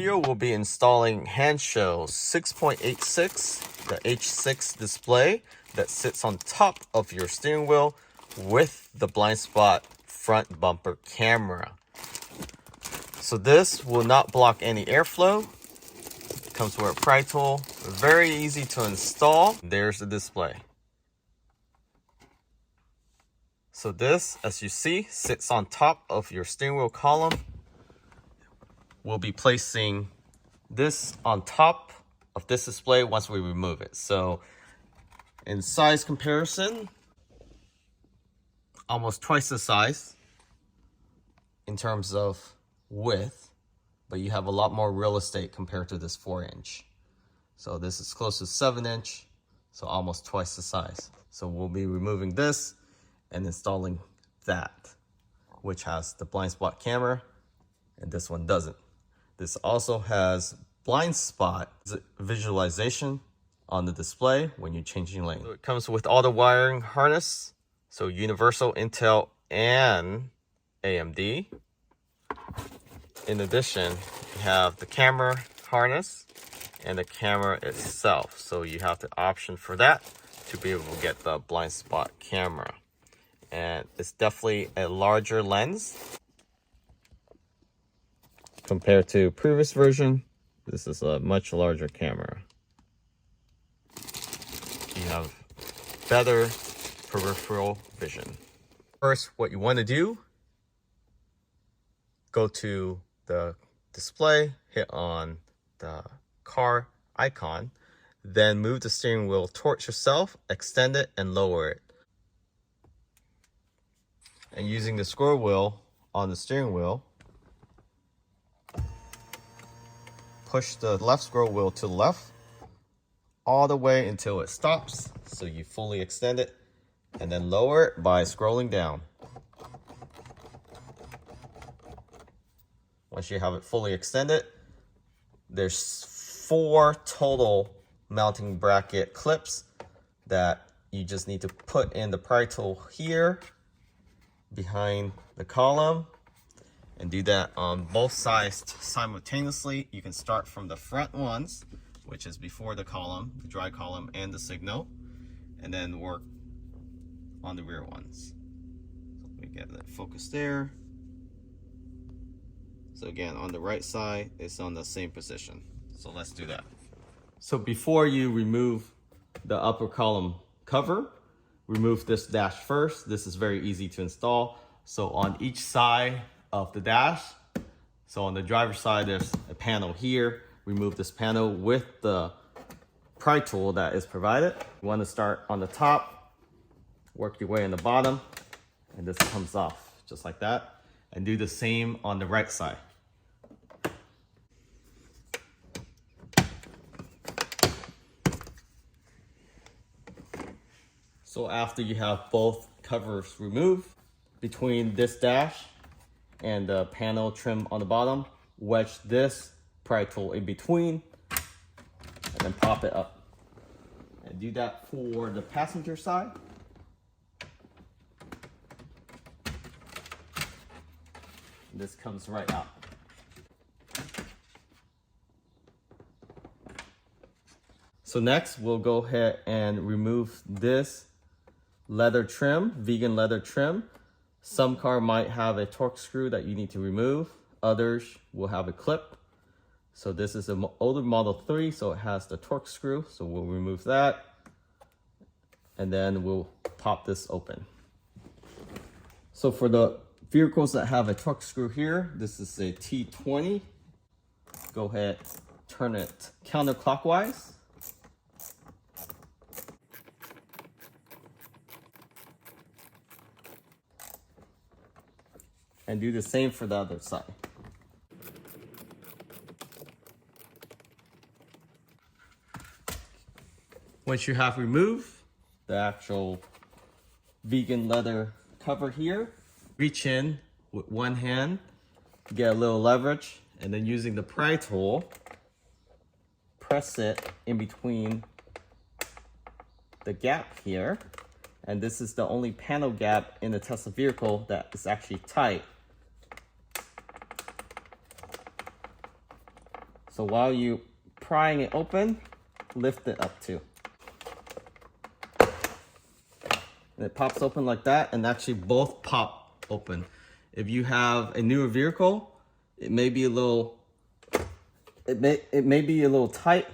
video, we'll be installing Handshell 6.86, the H6 display that sits on top of your steering wheel with the Blindspot front bumper camera. So this will not block any airflow. It comes with a pry tool, very easy to install. There's the display. So this, as you see, sits on top of your steering wheel column. We'll be placing this on top of this display once we remove it. So in size comparison, almost twice the size in terms of width, but you have a lot more real estate compared to this 4-inch. So this is close to 7-inch, so almost twice the size. So we'll be removing this and installing that, which has the blind spot camera, and this one doesn't. This also has blind spot visualization on the display when you're changing lane. So it comes with all the wiring harness, so universal, Intel, and AMD. In addition, you have the camera harness and the camera itself. So you have the option for that to be able to get the blind spot camera. And it's definitely a larger lens compared to previous version. This is a much larger camera. You have better peripheral vision. First, what you want to do, go to the display, hit on the car icon, then move the steering wheel towards yourself, extend it and lower it. And using the scroll wheel on the steering wheel, push the left scroll wheel to the left all the way until it stops. So you fully extend it and then lower it by scrolling down. Once you have it fully extended, there's 4 total mounting bracket clips that you just need to put in the pry tool here behind the column and do that on both sides simultaneously. You can start from the front ones, which is before the column, the dry column and the signal, and then work on the rear ones. So let me get that focus there. So again, on the right side, it's on the same position. So let's do that. So before you remove the upper column cover, remove this dash first. This is very easy to install. So on each side of the dash, so on the driver's side, there's a panel here. Remove this panel with the pry tool that is provided. You want to start on the top, work your way in the bottom, and this comes off just like that. And do the same on the right side. So after you have both covers removed, between this dash and the panel trim on the bottom, wedge this pry tool in between and then pop it up. And do that for the passenger side. This comes right out. So next, we'll go ahead and remove this leather trim, vegan leather trim. Some car might have a torque screw that you need to remove. Others will have a clip. So this is an older Model 3, so it has the torque screw. So we'll remove that. And then we'll pop this open. So for the vehicles that have a torque screw here, this is a T20. Go ahead, turn it counterclockwise. And do the same for the other side. Once you have removed the actual vegan leather cover here, reach in with one hand, get a little leverage, and then using the pry tool, press it in between the gap here. And this is the only panel gap in the Tesla vehicle that is actually tight. So while you prying it open, lift it up too. And it pops open like that, and actually both pop open. If you have a newer vehicle, it may be a little tight,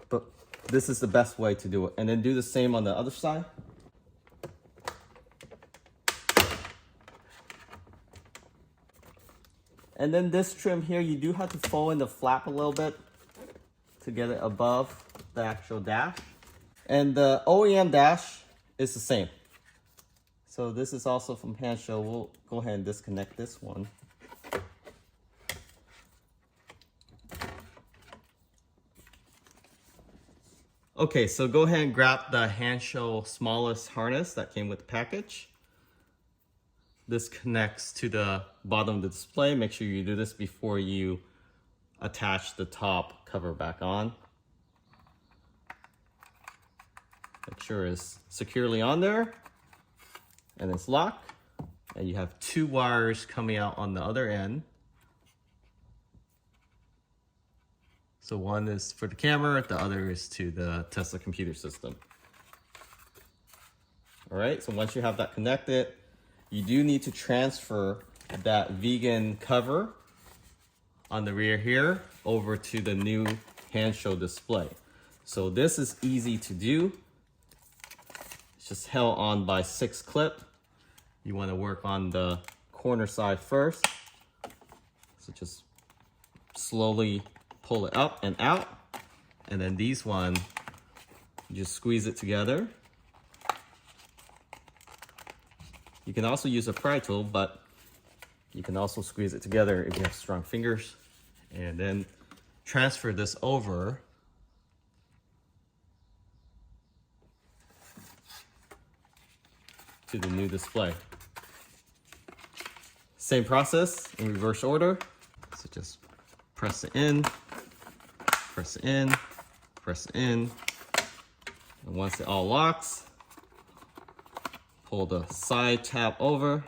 but this is the best way to do it. And then do the same on the other side. And then this trim here, you do have to fold in the flap a little bit to get it above the actual dash. And the OEM dash is the same. So this is also from Handshow. We'll go ahead and disconnect this one. Okay, so go ahead and grab the Handshow smallest harness that came with the package. This connects to the bottom of the display. Make sure you do this before you attach the top cover back on. Make sure it's securely on there and it's locked. And you have 2 wires coming out on the other end. So one is for the camera, the other is to the Tesla computer system. All right, so once you have that connected, you do need to transfer that vegan cover on the rear here over to the new Handshow display. So this is easy to do. It's just held on by 6 clip. You want to work on the corner side first. So just slowly pull it up and out. And then these one, you just squeeze it together. You can also use a pry tool, but you can also squeeze it together if you have strong fingers. And then transfer this over to the new display. Same process in reverse order. So just press it in, press it in, press it in. And once it all locks, pull the side tab over.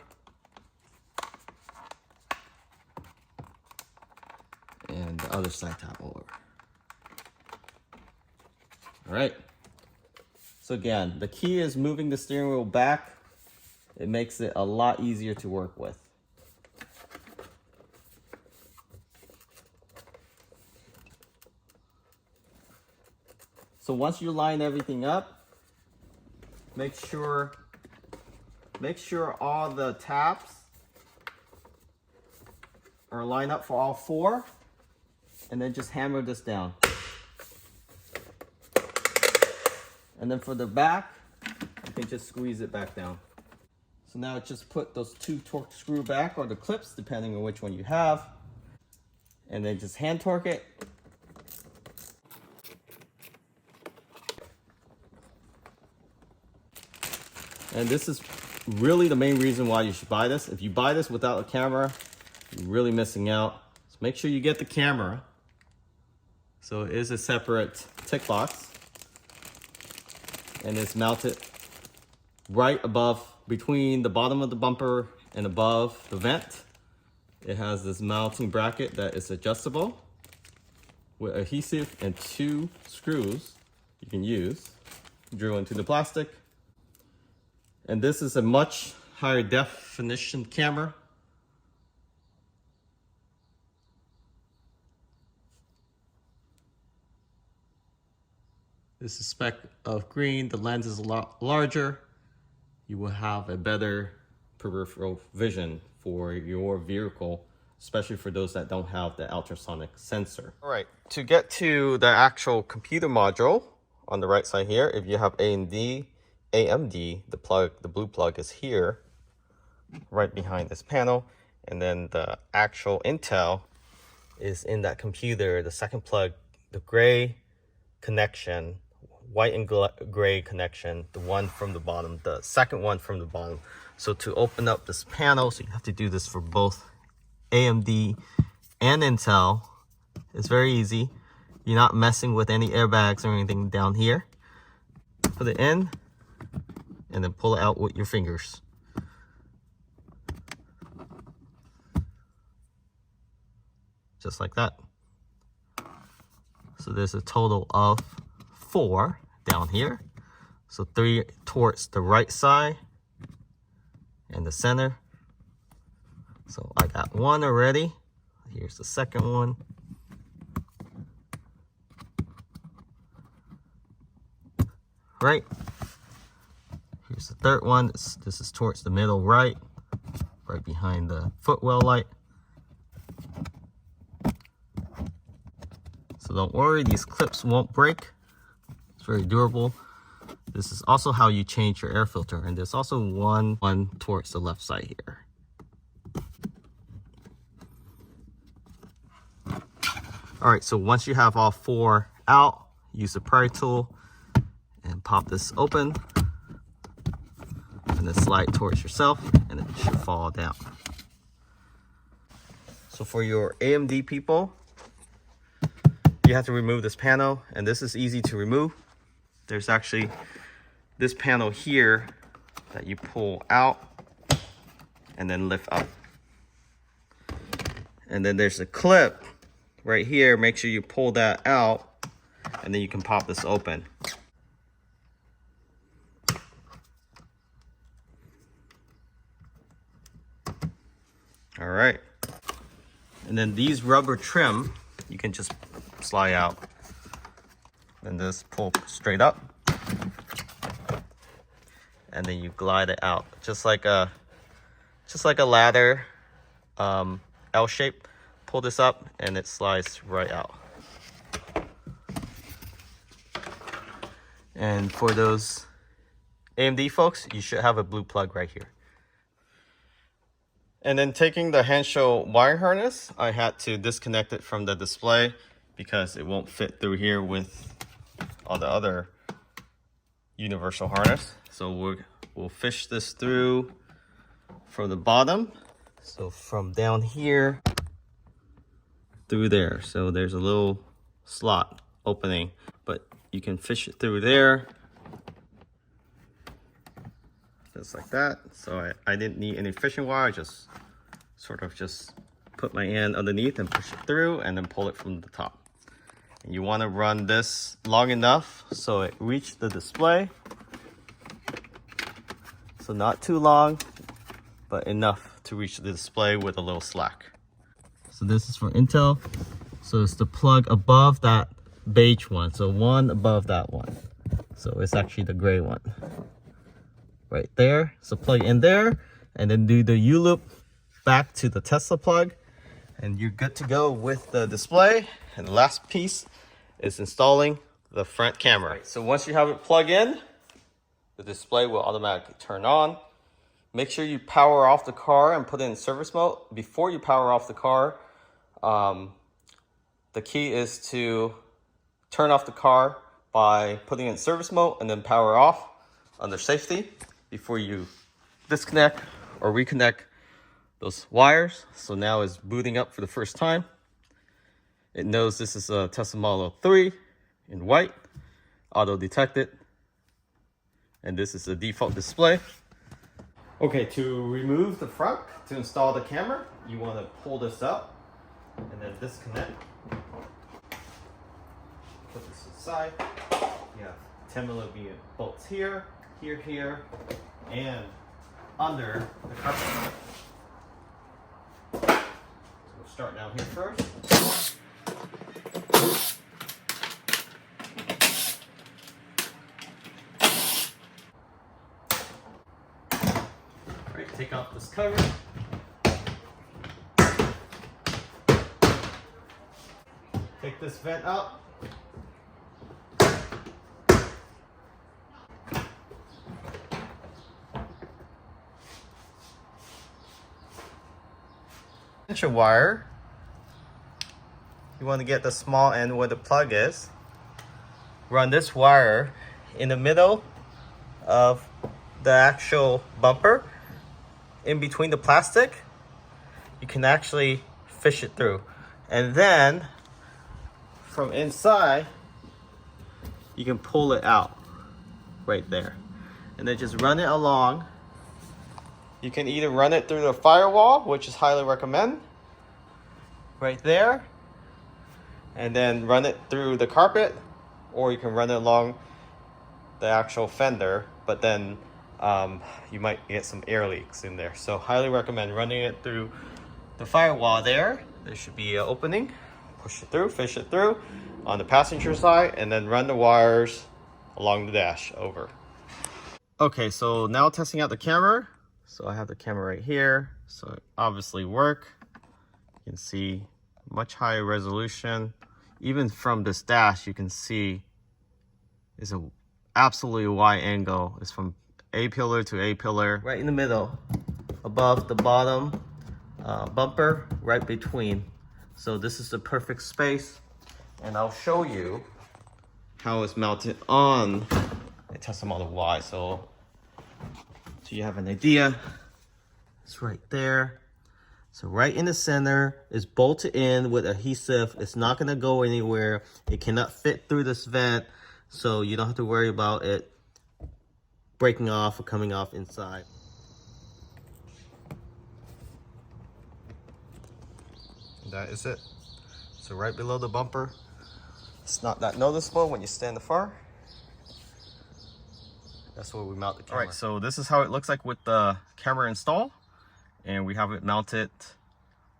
And the other side tab over. All right. So again, the key is moving the steering wheel back. It makes it a lot easier to work with. So once you line everything up, make sure all the tabs are lined up for all 4, and then just hammer this down. And then for the back, you can just squeeze it back down. So now just put those 2 torque screw back, or the clips, depending on which one you have, and then just hand torque it. And this is really the main reason why you should buy this. If you buy this without a camera, you're really missing out. So make sure you get the camera. So it is a separate tick box. And it's mounted right above, between the bottom of the bumper and above the vent. It has this mounting bracket that is adjustable with adhesive and 2 screws you can use. Drill into the plastic. And this is a much higher definition camera. This is spec of green. The lens is a lot larger. You will have a better peripheral vision for your vehicle, especially for those that don't have the ultrasonic sensor. All right, to get to the actual computer module on the right side here, if you have AMD, the blue plug is here, right behind this panel. And then the actual Intel is in that computer, the second plug, the gray connection, white and gray connection, the one from the bottom, the second one from the bottom. So to open up this panel, so you have to do this for both AMD and Intel. It's very easy. You're not messing with any airbags or anything down here. Put it in, and then pull it out with your fingers. Just like that. So there's a total of 4 down here. So 3 towards the right side and the center. So I got 1 already. Here's the second one. Right. Here's the third one. This is towards the middle right behind the footwell light. So don't worry, these clips won't break. It's very durable. This is also how you change your air filter, and there's also one towards the left side here. All right, so once you have all 4 out, use the pry tool and pop this open, and then slide towards yourself, and it should fall down. So for your AMD people, you have to remove this panel, and this is easy to remove. There's actually this panel here that you pull out and then lift up. And then there's a clip right here. Make sure you pull that out, and then you can pop this open. All right. And then these rubber trim, you can just slide out and just pull straight up, and then you glide it out just like a ladder, L shape. Pull this up and it slides right out. And for those AMD folks, you should have a blue plug right here. And then taking the Hansho wire harness, I had to disconnect it from the display because it won't fit through here with all the other universal harness. So we'll fish this through from the bottom. So from down here through there. So there's a little slot opening, but you can fish it through there. Just like that. So I didn't need any fishing wire. I just sort of just put my hand underneath and push it through, and then pull it from the top. And you want to run this long enough so it reaches the display. So not too long, but enough to reach the display with a little slack. So this is for Intel. So it's the plug above that beige one. So one above that one. So it's actually the gray one. Right there. So plug in there, and then do the U-loop back to the Tesla plug, and you're good to go with the display. And the last piece is installing the front camera. So once you have it plugged in, the display will automatically turn on. Make sure you power off the car and put it in service mode. Before you power off the car, the key is to turn off the car by putting it in service mode and then power off under safety before you disconnect or reconnect those wires. So now it's booting up for the first time. It knows this is a Tesla Model 3 in white, auto detected, and this is the default display. Okay, to remove the front, to install the camera, you want to pull this up and then disconnect. Put this aside. You have 10mm bolts here, here, and under the carpet. So we'll start down here first. Alright, take off this cover. Take this vent out. Extension wire. You want to get the small end where the plug is. Run this wire in the middle of the actual bumper, in between the plastic. You can actually fish it through, and then from inside you can pull it out right there, and then just run it along. You can either run it through the firewall, which is highly recommend, right there, and then run it through the carpet, or you can run it along the actual fender, but then you might get some air leaks in there. So highly recommend running it through the firewall there. There should be an opening. Push it through, fish it through on the passenger side, and then run the wires along the dash over. Okay, so now testing out the camera. So I have the camera right here. So it obviously work. You can see much higher resolution. Even from this dash, you can see it's a absolutely wide angle. It's from A pillar to A pillar. Right in the middle, above the bottom bumper, right between. So this is the perfect space. And I'll show you how it's mounted on a Tesla Model Y. So you have an idea. It's right there. So right in the center is bolted in with adhesive. It's not gonna go anywhere. It cannot fit through this vent, so you don't have to worry about it breaking off or coming off inside. That is it. So right below the bumper. It's not that noticeable when you stand afar. That's where we mount the camera. All right, so this is how it looks like with the camera installed. And we have it mounted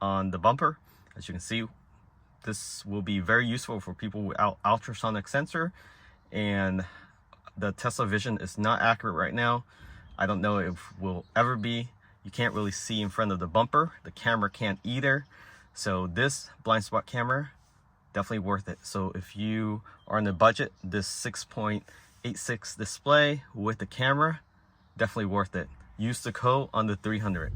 on the bumper. As you can see, this will be very useful for people without ultrasonic sensor. And the Tesla Vision is not accurate right now. I don't know if it will ever be. You can't really see in front of the bumper. The camera can't either. So this blind spot camera, definitely worth it. So if you are on the budget, this 6.86 display with the camera, definitely worth it. Use the code under 300.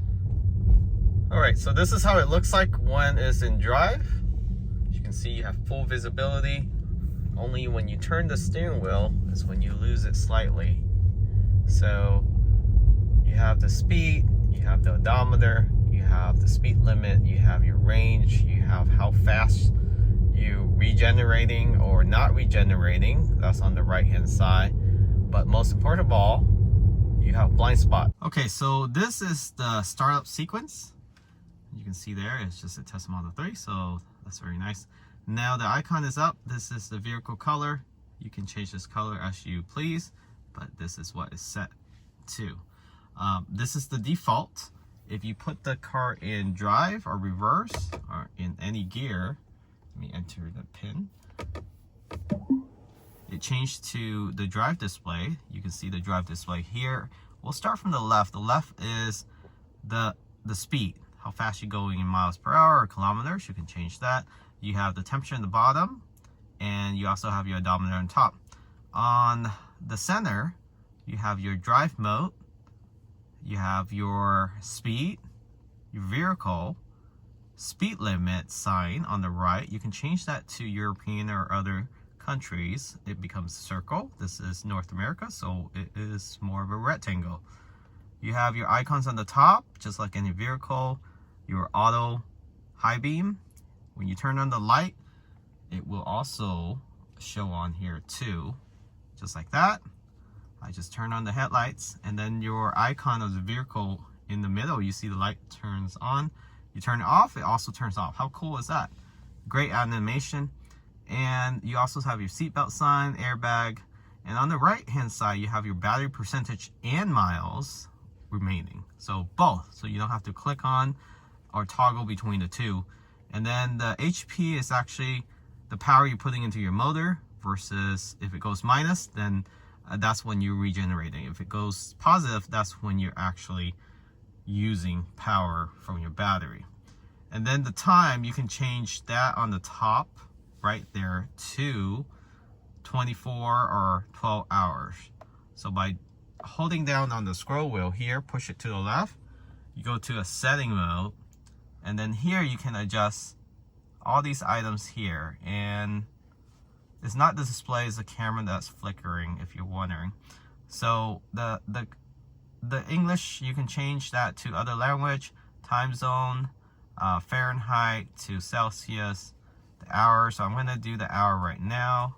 All right, so this is how it looks like when it's in drive. As you can see, you have full visibility. Only when you turn the steering wheel is when you lose it slightly. So you have the speed, you have the odometer, you have the speed limit, you have your range, you have how fast you regenerating or not regenerating. That's on the right hand side. But most important of all, you have blind spot. Okay, so this is the startup sequence. You can see there, it's just a Tesla Model 3, so that's very nice. Now the icon is up. This is the vehicle color. You can change this color as you please, but this is what is set to. This is the default. If you put the car in drive or reverse or in any gear, let me enter the pin. It changed to the drive display. You can see the drive display here. We'll start from the left. The left is the speed, how fast you're going in miles per hour or kilometers. You can change that. You have the temperature in the bottom, and you also have your odometer on top. On the center, you have your drive mode, you have your speed, your vehicle, speed limit sign on the right. You can change that to European or other countries. It becomes a circle. This is North America, so it is more of a rectangle. You have your icons on the top, just like any vehicle. Your auto high beam. When you turn on the light, it will also show on here too, just like that. I just turn on the headlights, and then your icon of the vehicle in the middle, you see the light turns on. You turn it off, it also turns off. How cool is that? Great animation. And you also have your seatbelt sign, airbag, and on the right hand side you have your battery percentage and miles remaining. So both, so you don't have to click on or toggle between the two. And then the HP is actually the power you're putting into your motor, versus if it goes minus, then that's when you're regenerating. If it goes positive, that's when you're actually using power from your battery. And then the time, you can change that on the top right there to 24 or 12 hours. So by holding down on the scroll wheel here, push it to the left, you go to a setting mode, and then here you can adjust all these items here. And it's not the display, it's the camera that's flickering, if you're wondering. So the English, you can change that to other language, time zone, Fahrenheit to Celsius, the hour. So I'm gonna do the hour right now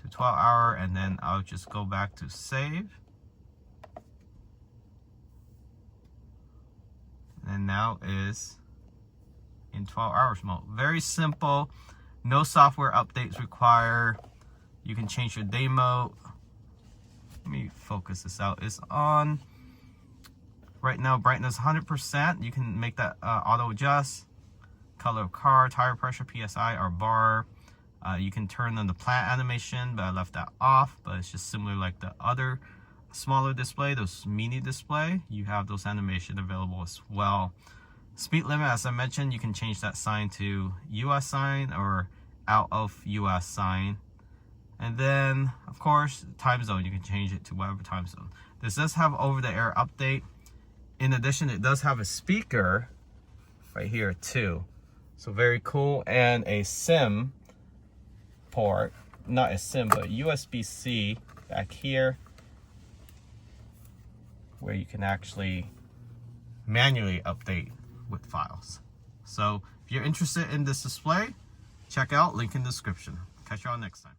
to 12 hour, and then I'll just go back to save. And now is in 12 hours mode. Very simple. No software updates required. You can change your day mode. Let me focus this out. It's on right now, brightness 100%. You can make that auto adjust. Color of car, tire pressure, PSI, or bar. You can turn on the plant animation, but I left that off. But it's just similar like the other smaller display, those mini display. You have those animation available as well. Speed limit, as I mentioned, you can change that sign to US sign or out of US sign. And then, of course, time zone. You can change it to whatever time zone. This does have over-the-air update. In addition, it does have a speaker right here too. So very cool. And a SIM port. Not a SIM, but USB-C back here, where you can actually manually update with files. So if you're interested in this display, check out link in the description. Catch y'all next time.